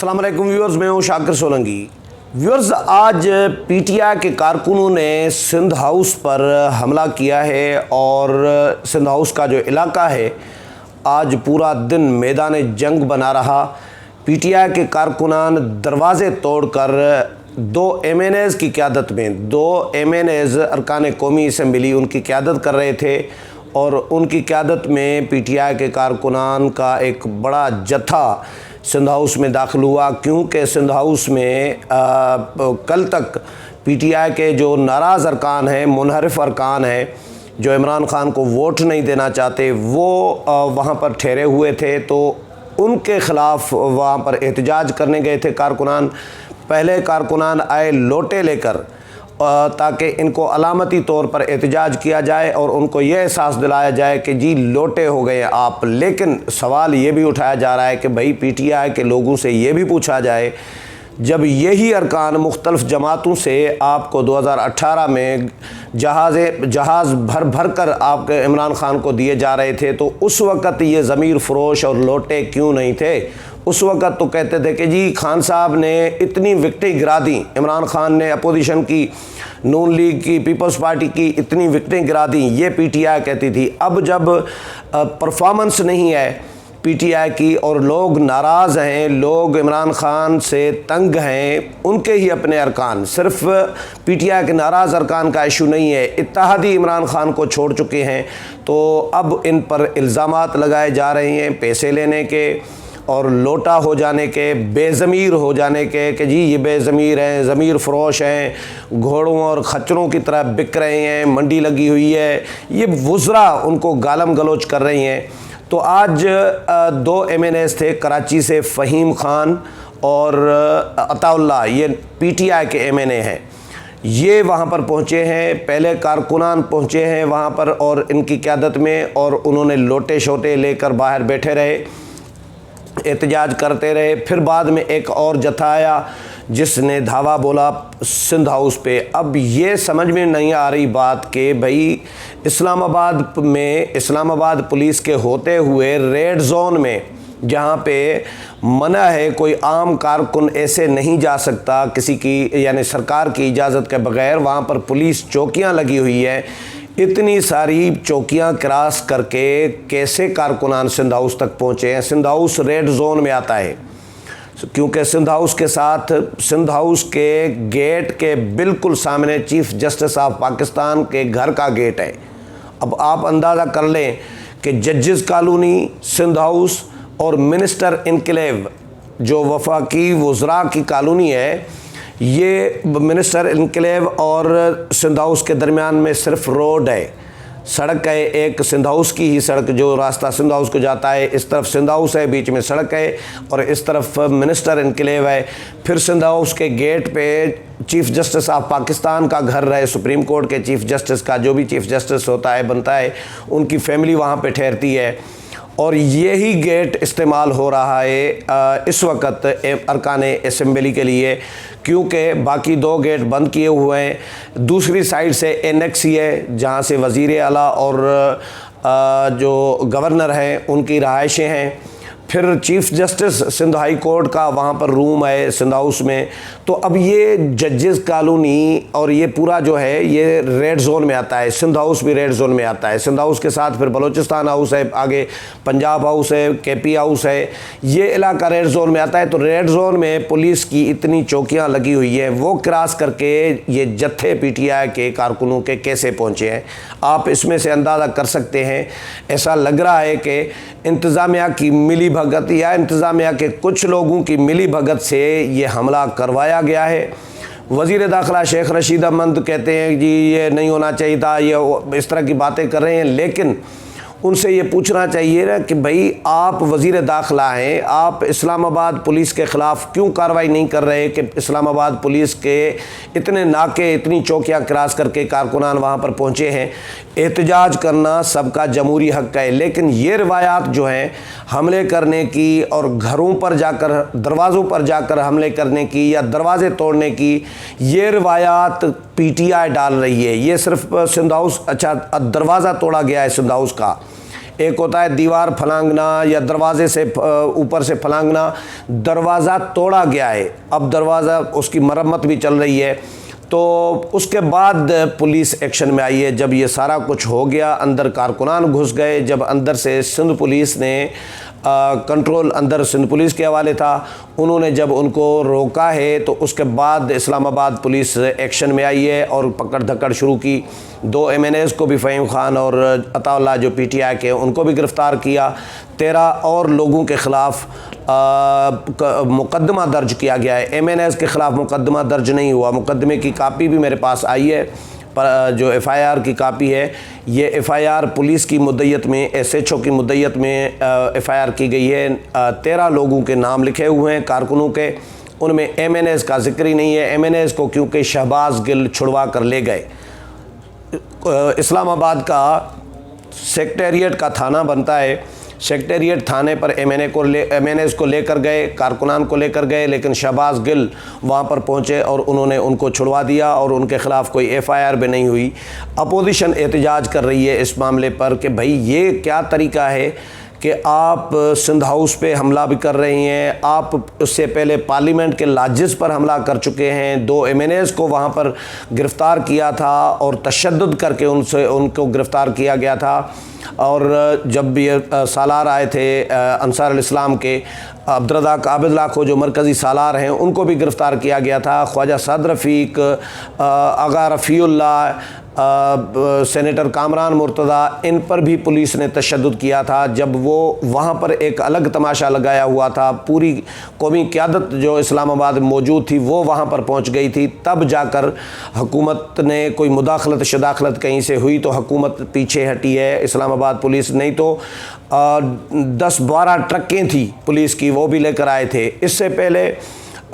अस्सलाम वालेकुम व्यूअर्स, मैं हूं शाकिर सोलंकी। व्यूअर्स, आज पीटीआई के कारकुनों ने सिंध हाउस पर हमला किया है और सिंध हाउस का जो इलाका है आज पूरा दिन मैदान जंग बना रहा। पीटीआई के कारकुनान दरवाज़े तोड़कर दो एमएनएज़ की क़यादत में, दो एमएनएज़ अरकान कौमी असम्बली उनकी क़यादत कर रहे थे और उनकी क़यादत में पीटीआई के कारकुनान का एक बड़ा जत्था सिंध हाउस में दाखिल हुआ। क्योंकि सिंध हाउस में कल तक पीटीआई के जो नाराज़ अरकान हैं, मुनहरिफ अरकान हैं, जो इमरान खान को वोट नहीं देना चाहते, वो वहाँ पर ठहरे हुए थे। तो उनके ख़िलाफ़ वहाँ पर एहतजाज करने गए थे कारकुनान। पहले कारकुनान आए लोटे लेकर ताकि इनको अलामती तौर पर एहतजाज किया जाए और उनको ये एहसास दिलाया जाए कि जी लोटे हो गए आप। लेकिन सवाल ये भी उठाया जा रहा है कि भाई पीटीआई के लोगों से ये भी पूछा जाए, जब यही अरकान मुख्तलिफ़ जमातों से आपको 2018 में जहाज़ भर भर कर आपके इमरान खान को दिए जा रहे थे, तो उस वक़्त ये ज़मीर फ़रोश और लोटे क्यों नहीं थे? उस वक़्त तो कहते थे कि जी खान साहब ने इतनी विकटें गिरा दी, इमरान खान ने अपोजिशन की, नून लीग की, पीपल्स पार्टी की इतनी विकटें गिरा दी, ये पीटीआई कहती थी। अब जब परफॉर्मेंस नहीं है पीटीआई की और लोग नाराज़ हैं, लोग इमरान खान से तंग हैं, उनके ही अपने अरकान, सिर्फ पीटीआई के नाराज़ अरकान का इशू नहीं है, इत्तेहादी इमरान खान को छोड़ चुके हैं। तो अब इन पर इल्ज़ामात लगाए जा रहे हैं पैसे लेने के और लोटा हो जाने के, बेज़मीर हो जाने के, कि जी ये बेज़मीर हैं, ज़मीर फ़रोश हैं, घोड़ों और खच्चरों की तरह बिक रहे हैं, मंडी लगी हुई है, ये वुज़रा उनको गालम गलोच कर रही हैं। तो आज दो एमएनएज़ थे कराची से, फ़हीम खान और अताउल्लाह, ये पीटीआई के एमएनए हैं, ये वहाँ पर पहुँचे हैं। पहले कारकुनान पहुँचे हैं वहाँ पर और इनकी क़यादत में, और उन्होंने लोटे शोटे लेकर बाहर बैठे रहे, एहतजाज करते रहे। फिर बाद में एक और जत्था आया जिसने धावा बोला सिंध हाउस पे। अब ये समझ में नहीं आ रही बात कि भाई इस्लामाबाद पुलिस के होते हुए रेड जोन में, जहाँ पे मना है, कोई आम कारकुन ऐसे नहीं जा सकता किसी की यानी सरकार की इजाज़त के बगैर, वहाँ पर पुलिस चौकियाँ लगी हुई है। इतनी सारी चौकियां क्रॉस करके कैसे कारकुनान सिंध हाउस तक पहुँचे हैं? सिंध हाउस रेड जोन में आता है क्योंकि सिंध हाउस के साथ, सिंध हाउस के गेट के बिल्कुल सामने चीफ़ जस्टिस ऑफ पाकिस्तान के घर का गेट है। अब आप अंदाज़ा कर लें कि जजेस कॉलोनी, सिंध हाउस और मिनिस्टर इनक्लेव जो वफाकी वज़रा की कॉलोनी है, ये मिनिस्टर इनक्लेव और सिंध हाउस के दरमियान में सिर्फ रोड है, सड़क है, एक सिंध हाउस की ही सड़क, जो रास्ता सिंध हाउस को जाता है, इस तरफ सिंध हाउस है, बीच में सड़क है, और इस तरफ मिनिस्टर इनक्लेव है। फिर सिंध हाउस के गेट पे चीफ़ जस्टिस ऑफ पाकिस्तान का घर है, सुप्रीम कोर्ट के चीफ़ जस्टिस का, जो भी चीफ़ जस्टिस होता है बनता है, उनकी फैमिली वहाँ पे ठहरती है। और यही गेट इस्तेमाल हो रहा है इस वक्त अरकान असम्बली के लिए, क्योंकि बाकी दो गेट बंद किए हुए हैं। दूसरी साइड से एनेक्स है जहाँ से वज़ीर आला और जो गवर्नर हैं उनकी रहायशें हैं। फिर chief justice Sindh high court का वहाँ पर रूम है सिंध हाउस में। तो अब ये जजेस कॉलोनी और ये पूरा जो है ये रेड जोन में आता है, सिंध हाउस भी रेड जोन में आता है। सिंध हाउस के साथ फिर बलूचिस्तान हाउस है, आगे पंजाब हाउस है, केपी हाउस है, ये इलाका रेड जोन में आता है। तो रेड जोन में पुलिस की इतनी चौकियाँ लगी हुई हैं, वो क्रॉस करके ये जत्थे पीटीआई के कारकुनों के कैसे पहुँचे हैं, आप इसमें से अंदाज़ा कर सकते हैं। ऐसा लग रहा है कि इंतज़ामिया की मिली भगत या इंतज़ामिया के कुछ लोगों की मिली भगत से ये हमला करवाया गया है। वज़ीर दाखिला शेख रशीद अहमद कहते हैं जी ये नहीं होना चाहिए था, ये इस तरह की बातें कर रहे हैं। लेकिन उनसे ये पूछना चाहिए ना कि भाई आप वज़ीर दाखिला हैं, आप इस्लामाबाद पुलिस के ख़िलाफ़ क्यों कार्रवाई नहीं कर रहे कि इस्लामाबाद पुलिस के इतने नाके, इतनी चौकियाँ क्रॉस करके कारकुनान वहाँ पर पहुँचे हैं। एहतजाज करना सबका जमहूरी हक़ है, लेकिन ये रिवायात जो हैं हमले करने की और घरों पर जाकर, दरवाज़ों पर जाकर हमले करने की या दरवाज़े तोड़ने की, ये रिवायात पीटीआई डाल रही है। ये सिर्फ सिंध हाउस, अच्छा दरवाज़ा तोड़ा गया है सिंध हाउस का, एक होता है दीवार फलांगना या दरवाजे से ऊपर से फलांगना, दरवाज़ा तोड़ा गया है, अब दरवाज़ा उसकी मरम्मत भी चल रही है। तो उसके बाद पुलिस एक्शन में आई है। जब ये सारा कुछ हो गया, अंदर कारकुनान घुस गए, जब अंदर से सिंध पुलिस ने कंट्रोल अंदर सिंध पुलिस के हवाले था, उन्होंने जब उनको रोका है तो उसके बाद इस्लामाबाद पुलिस एक्शन में आई है और पकड़ धकड़ शुरू की। 2 MNAs को भी, फ़हीम खान और अताउल्लाह जो PTI के, उनको भी गिरफ़्तार किया। 13 और लोगों के ख़िलाफ़ मुकदमा दर्ज किया गया है। MNAs के ख़िलाफ़ मुकदमा दर्ज नहीं हुआ। मुकदमे की कापी भी मेरे पास आई है, पर जो FIR की कापी है, ये FIR पुलिस की मुद्दत में, SHO की मुद्दत में FIR की गई है। 13 लोगों के नाम लिखे हुए हैं कारकुनों के, उनमें MNAs का जिक्र ही नहीं है। MNAs को क्योंकि शहबाज गिल छुड़वा कर ले गए। इस्लामाबाद का सेक्रेटेरिएट का थाना बनता है, सेक्रेटेरिएट थाने पर MNAs को लेकर गए, कारकुनान को लेकर गए, लेकिन शहबाज गिल वहाँ पर पहुँचे और उन्होंने उनको छुड़वा दिया और उनके ख़िलाफ़ कोई FIR भी नहीं हुई। अपोजिशन एहतजाज कर रही है इस मामले पर कि भाई ये क्या तरीका है कि आप सिंध हाउस पे हमला भी कर रहे हैं, आप उससे पहले पार्लियामेंट के लाजिस पर हमला कर चुके हैं, 2 MNAs को वहाँ पर गिरफ़्तार किया था और तशद्दुद करके उनको गिरफ़्तार किया गया था। और जब ये सालार आए थे अंसार इस्लाम के, अब्दुर्रज़ाक आबिद लाखो जो मरकज़ी सालार हैं, उनको भी गिरफ़्तार किया गया था। ख्वाजा साद रफ़ीक, आगा रफ़ीउल्लाह, सेनेटर कामरान मुर्तज़ा, इन पर भी पुलिस ने तशद्दुद किया था। जब वो वहाँ पर एक अलग तमाशा लगाया हुआ था, पूरी कौमी क़यादत जो इस्लामाबाद में मौजूद थी वो वहाँ पर पहुँच गई थी, तब जाकर हुकूमत ने कोई मुदाखलत शदाखलत कहीं से हुई तो हुकूमत पीछे हटी है इस्लामाबाद पुलिस। नहीं तो 10-12 ट्रकें थी पुलिस की, वो भी लेकर आए थे। इससे पहले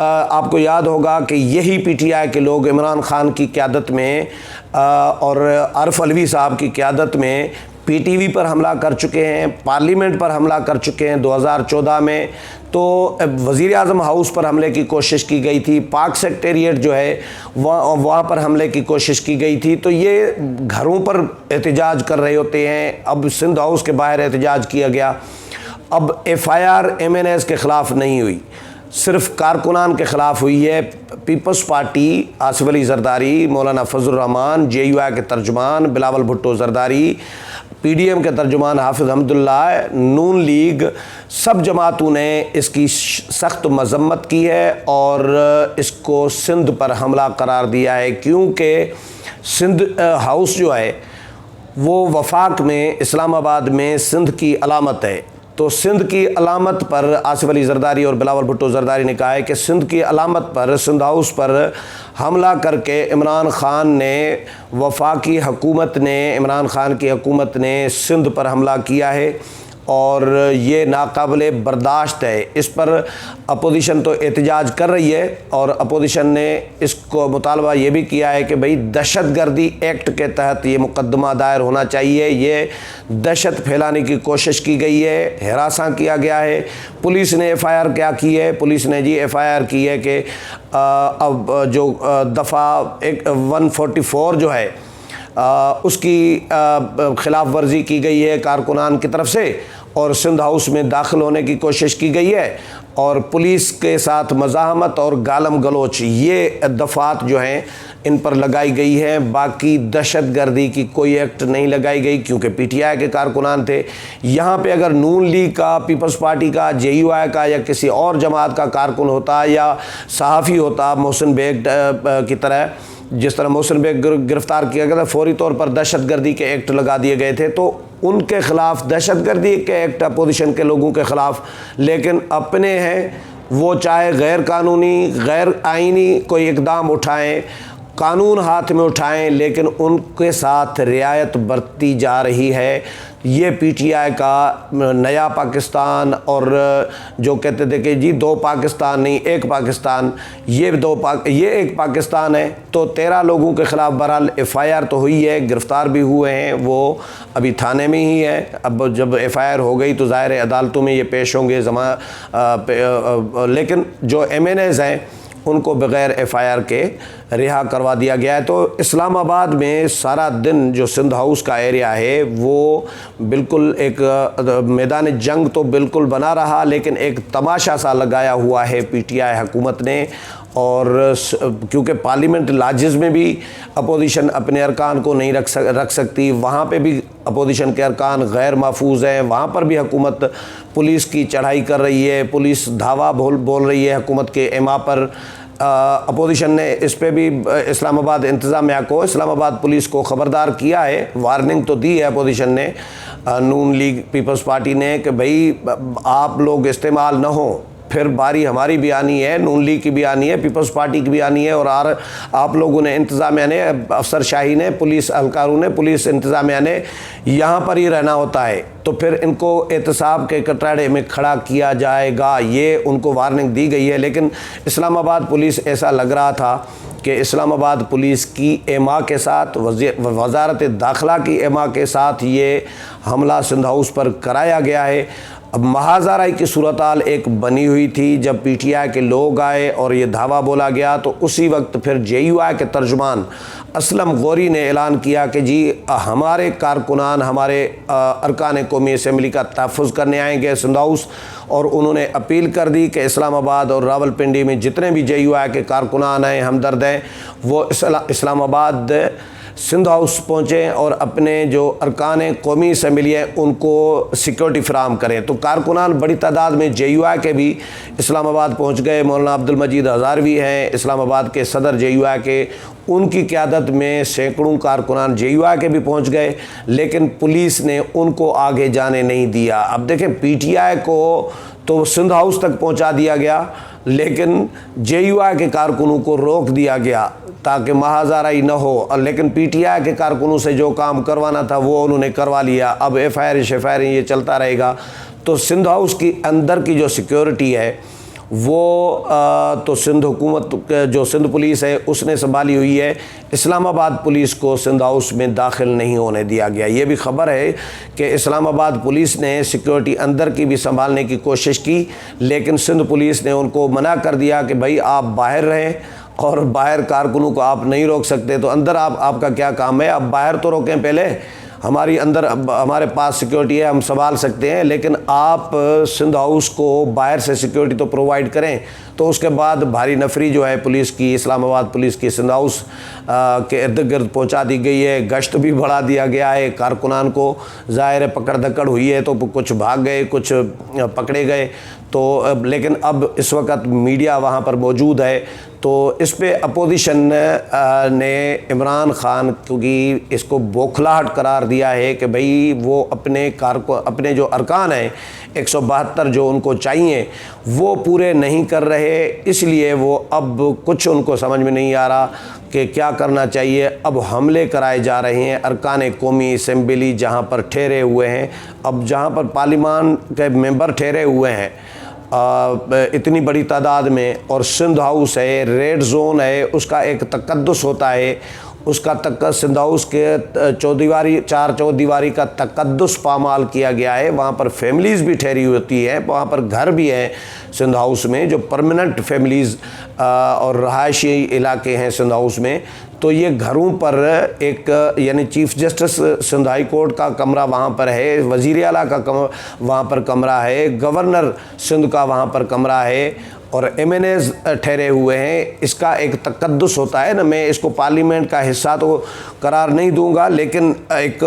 आपको याद होगा कि यही PTI के लोग इमरान खान की क़यादत में और आरिफ अलवी साहब की क़यादत में PTV पर हमला कर चुके हैं, पार्लियामेंट पर हमला कर चुके हैं 2014 में। तो वज़ीर आज़म हाउस पर हमले की कोशिश की गई थी, पाक सेक्रेटेरिएट जो है वहाँ पर हमले की कोशिश की गई थी। तो ये घरों पर एहतजाज कर रहे होते हैं। अब सिंध हाउस के बाहर एहतजाज किया गया। अब FIR MNAs के ख़िलाफ़ नहीं हुई, सिर्फ कारकुनान के ख़िलाफ़ हुई है। पीपल्स पार्टी, आसिफ अली ज़रदारी, मौलाना फजल रहमान, JUI के तर्जुमान बिलावल भुट्टो ज़रदारी, PDM के तर्जुमान हाफिज़ हमदुल्लाह, नून लीग, सब जमातों ने इसकी सख्त मज़म्मत की है और इसको सिंध पर हमला करार दिया है। क्योंकि सिंध हाउस जो है वो वफाक में, इस्लामाबाद में सिंध की अलामत है। तो सिंध की अलामत पर आसिफ अली ज़रदारी और बिलावल भुट्टो ज़रदारी ने कहा है कि सिंध की अलामत पर, सिंध हाउस पर हमला करके इमरान खान ने, वफाकी हुकूमत ने, इमरान खान की हुकूमत ने सिंध पर हमला किया है और ये नाकाबिले बर्दाश्त है। इस पर अपोजिशन तो एहतजाज कर रही है और अपोजिशन ने इसको मुतालबा ये भी किया है कि भाई दहशतगर्दी एक्ट के तहत ये मुकदमा दायर होना चाहिए। ये दहशत फैलाने की कोशिश की गई है, हिरासा किया गया है। पुलिस ने FIR क्या की है? पुलिस ने जी FIR की है कि अब जो दफ़ा 144 जो है उसकी ख़िलाफ़ वर्जी की गई है कारकुनान की तरफ से और सिंध हाउस में दाखिल होने की कोशिश की गई है और पुलिस के साथ मज़ाहमत और गालम गलोच, ये दफ़ात जो हैं इन पर लगाई गई है। बाकी दहशतगर्दी की कोई एक्ट नहीं लगाई गई क्योंकि PTI के कारकुनान थे। यहाँ पे अगर नून लीग का, पीपल्स पार्टी का, JUI का या किसी और जमात का कारकुन होता या सहाफ़ी होता, मोहसिन बेग की तरह, जिस तरह मोहसिन बेग गिरफ़्तार किया गया था, फौरी तौर पर दहशतगर्दी के एक्ट लगा दिए गए थे, तो उनके ख़िलाफ़ दहशतगर्दी के एक्ट अपोजिशन के लोगों के ख़िलाफ़, लेकिन अपने हैं वो चाहे गैर कानूनी, गैर आइनी कोई इक़दाम उठाएं, कानून हाथ में उठाएं, लेकिन उनके साथ रियायत बरती जा रही है। ये PTI का नया पाकिस्तान और जो कहते थे कि जी 2 पाकिस्तान नहीं, 1 पाकिस्तान, ये एक पाकिस्तान है। तो 13 लोगों के ख़िलाफ़ बहरहाल FIR तो हुई है, गिरफ़्तार भी हुए हैं, वो अभी थाने में ही है। अब जब FIR हो गई तो ज़ाहिर है अदालतों में ये पेश होंगे लेकिन जो MNAs हैं उनको बग़ैर एफआईआर के रिहा करवा दिया गया है। तो इस्लामाबाद में सारा दिन जो सिंध हाउस का एरिया है वो बिल्कुल एक मैदान जंग तो बिल्कुल बना रहा, लेकिन एक तमाशा सा लगाया हुआ है पीटीआई हुकूमत ने। और क्योंकि पार्लियामेंट लाजिज में भी अपोजिशन अपने अरकान को नहीं रख सकती, वहाँ पे भी अपोजिशन के अरकान गैर महफूज हैं, वहाँ पर भी हुकूमत पुलिस की चढ़ाई कर रही है, पुलिस धावा बोल रही है हुकूमत के एमा पर। अपोजिशन ने इस पे भी इस्लामाबाद इंतज़ामिया को, इस्लामाबाद पुलिस को ख़बरदार किया है, वार्निंग तो दी है अपोजिशन ने, नून लीग पीपल्स पार्टी ने, कि भाई आप लोग इस्तेमाल न हो, फिर बारी हमारी भी आनी है, नून लीग की भी आनी है, पीपल्स पार्टी की भी आनी है। और आप लोगों ने, इंतज़ामिया ने, अफसरशाही ने, पुलिस एहलकारों ने, पुलिस इंतज़ामिया ने यहाँ पर ही रहना होता है, तो फिर इनको एहतसाब के कटराड़े में खड़ा किया जाएगा, ये उनको वार्निंग दी गई है। लेकिन इस्लामाबाद पुलिस, ऐसा लग रहा था कि इस्लामाबाद पुलिस की एमा के साथ, वज़ारत दाखिला की एमा के साथ ये हमला सिंध हाउस पर कराया गया है। अब महाज़ाराई की सूरत हाल एक बनी हुई थी जब पीटीआई के लोग आए और ये धावा बोला गया, तो उसी वक्त फिर जेयूआई के तर्जुमान असलम गौरी ने ऐलान किया कि जी हमारे कारकुनान हमारे अरकान कौमी असम्बली का तहफ़्फ़ुज़ करने आएंगे सिंध हाउस। और उन्होंने अपील कर दी कि इस्लामाबाद और रावलपिंडी में जितने भी जेयूआई के कारकुनान हैं, हमदर्द हैं, वो इस्लामाबाद सिंध हाउस पहुँचें और अपने जो अरकान कौमी असम्बली हैं उनको सिक्योरिटी फ़राहम करें। तो कारकुनान बड़ी तादाद में जेयूआई के भी इस्लामाबाद पहुँच गए। मौलाना अब्दुल मजीद हज़ारवी हैं इस्लामाबाद के सदर जेयूआई के, उनकी क़यादत में सैकड़ों कारकुनान जेयूआई के भी पहुँच गए, लेकिन पुलिस ने उनको आगे जाने नहीं दिया। अब देखें, पीटीआई को तो सिंध हाउस तक पहुँचा दिया गया, लेकिन जेयूआई के कारकुनों को रोक दिया गया ताकि महाज़ाराई न हो। लेकिन पीटीआई के कारकुनों से जो काम करवाना था वो उन्होंने करवा लिया। अब एफआईआर ये चलता रहेगा। तो सिंध हाउस की अंदर की जो सिक्योरिटी है वो तो सिंध हुकूमत, जो सिंध पुलिस है उसने संभाली हुई है। इस्लामाबाद पुलिस को सिंध हाउस में दाखिल नहीं होने दिया गया। ये भी खबर है कि इस्लामाबाद पुलिस ने सिक्योरिटी अंदर की भी संभालने की कोशिश की, लेकिन सिंध पुलिस ने उनको मना कर दिया कि भाई आप बाहर रहें, और बाहर कारकुनों को आप नहीं रोक सकते, तो अंदर आपका क्या काम है, आप बाहर तो रोकें पहले, हमारी अंदर हमारे पास सिक्योरिटी है, हम संभाल सकते हैं, लेकिन आप सिंध हाउस को बाहर से सिक्योरिटी तो प्रोवाइड करें। तो उसके बाद भारी नफरी जो है पुलिस की, इस्लामाबाद पुलिस की सिंध हाउस के इर्द गिर्द पहुँचा दी गई है। गश्त भी बढ़ा दिया गया है। कारकुनान को ज़ाहिर है पकड़ धकड़ हुई है, तो कुछ भाग गए, कुछ पकड़े गए। तो लेकिन अब इस वक्त मीडिया वहाँ पर मौजूद है, तो इस पे अपोजिशन ने इमरान खान क्योंकि इसको बौखलाहट करार दिया है कि भाई वो अपने जो अरकान हैं 172 जो उनको चाहिए वो पूरे नहीं कर रहे, इसलिए वो अब कुछ उनको समझ में नहीं आ रहा कि क्या करना चाहिए। अब हमले कराए जा रहे हैं अरकान कौमी असम्बली जहाँ पर ठहरे हुए हैं। अब जहाँ पर पार्लियामान के मेंबर ठहरे हुए हैं इतनी बड़ी तादाद में, और सिंध हाउस है, रेड जोन है, उसका एक तकद्दुस होता है, उसका सिंध हाउस के चार चौदीवारी का तकद्दुस पामाल किया गया है। वहाँ पर फैमिलीज़ भी ठहरी होती हैं, वहाँ पर घर भी हैं सिंध हाउस में, जो परमानेंट फैमिलीज़ और रहायशी इलाके हैं सिंध हाउस में। तो ये घरों पर एक यानी chief justice Sindh high court का कमरा वहाँ पर है, वज़ीर आला का वहाँ पर कमरा है, गवर्नर सिंध का वहाँ पर कमरा है, और एमएनएज़ ठहरे हुए हैं। इसका एक तकद्दुस होता है ना। मैं इसको पार्लियामेंट का हिस्सा तो करार नहीं दूंगा, लेकिन एक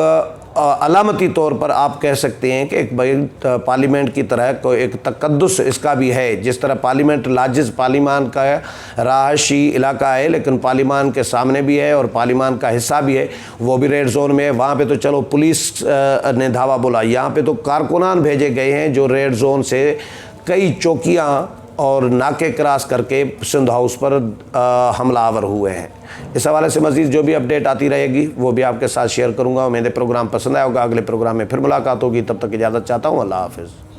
अलामती तौर पर आप कह सकते हैं कि एक भाई पार्लियामेंट की तरह कोई एक तकद्दुस इसका भी है। जिस तरह पार्लियामेंट लाजिज पार्लियामान का रहायशी इलाका है, लेकिन पार्लियामान के सामने भी है और पार्लियामान का हिस्सा भी है, वो भी रेड जोन में है। वहाँ पे तो चलो पुलिस ने धावा बोला, यहाँ पे तो कारकुनान भेजे गए हैं जो रेड जोन से कई चौकियाँ और नाके क्रॉस करके सिंध हाउस पर हमलावर हुए हैं। इस हवाले से मज़ीद जो भी अपडेट आती रहेगी वो भी आपके साथ शेयर करूँगा। मेरे प्रोग्राम पसंद आया होगा, अगले प्रोग्राम में फिर मुलाकात होगी। तब तक इजाज़त चाहता हूँ। अल्लाह हाफ़िज़।